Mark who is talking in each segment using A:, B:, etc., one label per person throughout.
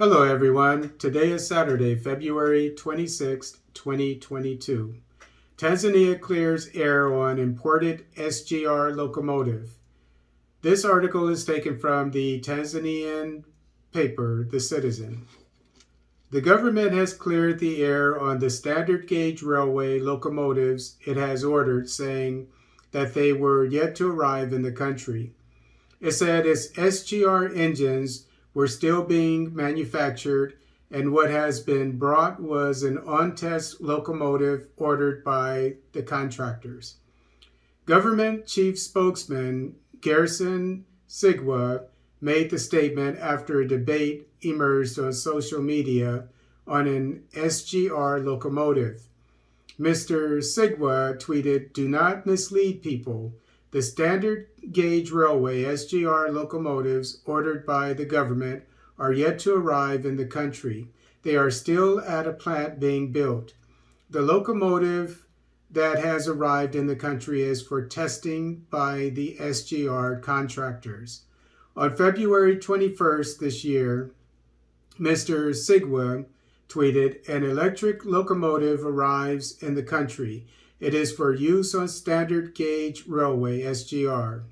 A: Hello everyone. Today is Saturday, February 26, 2022. Tanzania clears air on imported SGR locomotive. This article is taken from the Tanzanian paper, The Citizen. The government has cleared the air on the standard gauge railway locomotives it has ordered, saying that they were yet to arrive in the country. It said its SGR engines were still being manufactured, and what has been brought was an on-test locomotive ordered by the contractors. Government Chief Spokesman Gerson Sigwa made the statement after a debate emerged on social media on an SGR locomotive. Mr. Sigwa tweeted, "Do not mislead people. The standard gauge railway SGR locomotives ordered by the government are yet to arrive in the country. They are still at a plant being built. The locomotive that has arrived in the country is for testing by the SGR contractors." On February 21st this year, Mr. Sigwa tweeted, "An electric locomotive arrives in the country. It is for use on standard gauge railway SGR."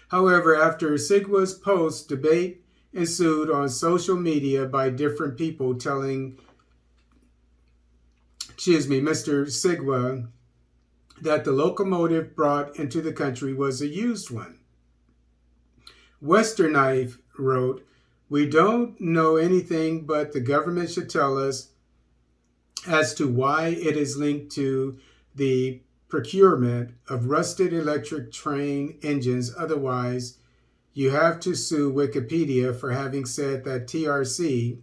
A: However, after Sigwa's post, debate ensued on social media by different people telling Mr. Sigwa that the locomotive brought into the country was a used one. Western Knife wrote, "We don't know anything, but the government should tell us as to why it is linked to the procurement of rusted electric train engines. Otherwise, you have to sue Wikipedia for having said that TRC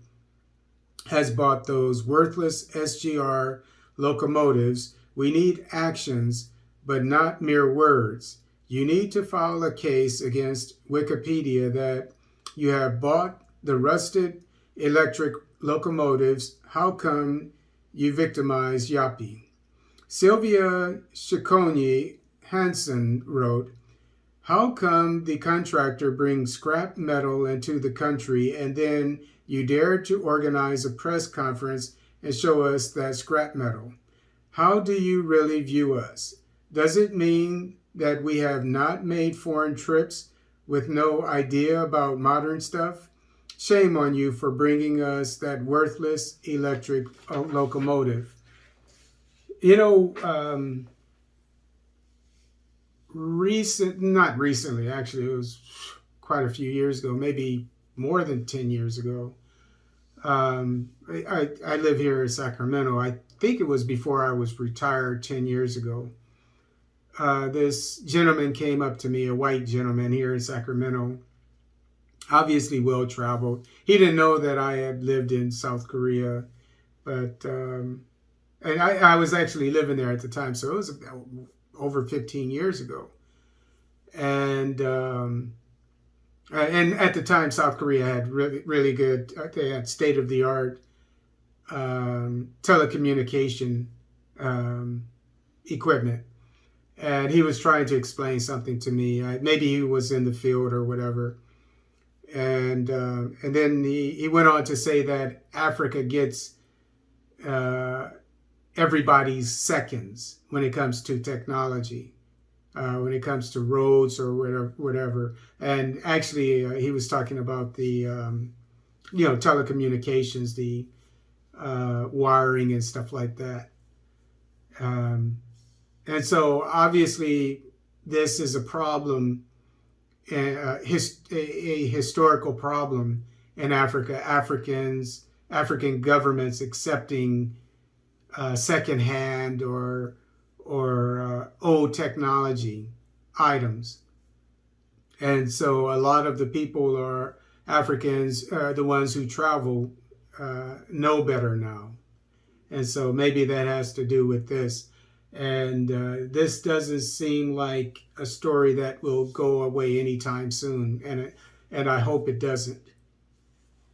A: has bought those worthless SGR locomotives. We need actions, but not mere words. You need to file a case against Wikipedia that you have bought the rusted electric locomotives. How come you victimize Yapi?" Sylvia Shikoni Hansen wrote, "How come the contractor brings scrap metal into the country and then you dare to organize a press conference and show us that scrap metal? How do you really view us? Does it mean that we have not made foreign trips with no idea about modern stuff? Shame on you for bringing us that worthless electric locomotive." You know, not recently, actually, it was quite a few years ago, maybe more than 10 years ago. I live here in Sacramento. I think it was before I was retired 10 years ago. This gentleman came up to me, a white gentleman here in Sacramento, obviously well-traveled. He didn't know that I had lived in South Korea, but and I was actually living there at the time, so it was over 15 years ago. And at the time, South Korea had really good, they had state-of-the-art telecommunication equipment. And he was trying to explain something to me. Maybe he was in the field or whatever. And then he went on to say that Africa gets everybody's seconds when it comes to technology, when it comes to roads or whatever. And actually, he was talking about the telecommunications, the wiring and stuff like that. And so obviously, this is a problem, a historical problem in Africa. African governments accepting secondhand or old technology items. And so a lot of the people are Africans, the ones who travel, know better now. And so maybe that has to do with this. And this doesn't seem like a story that will go away anytime soon. And I hope it doesn't.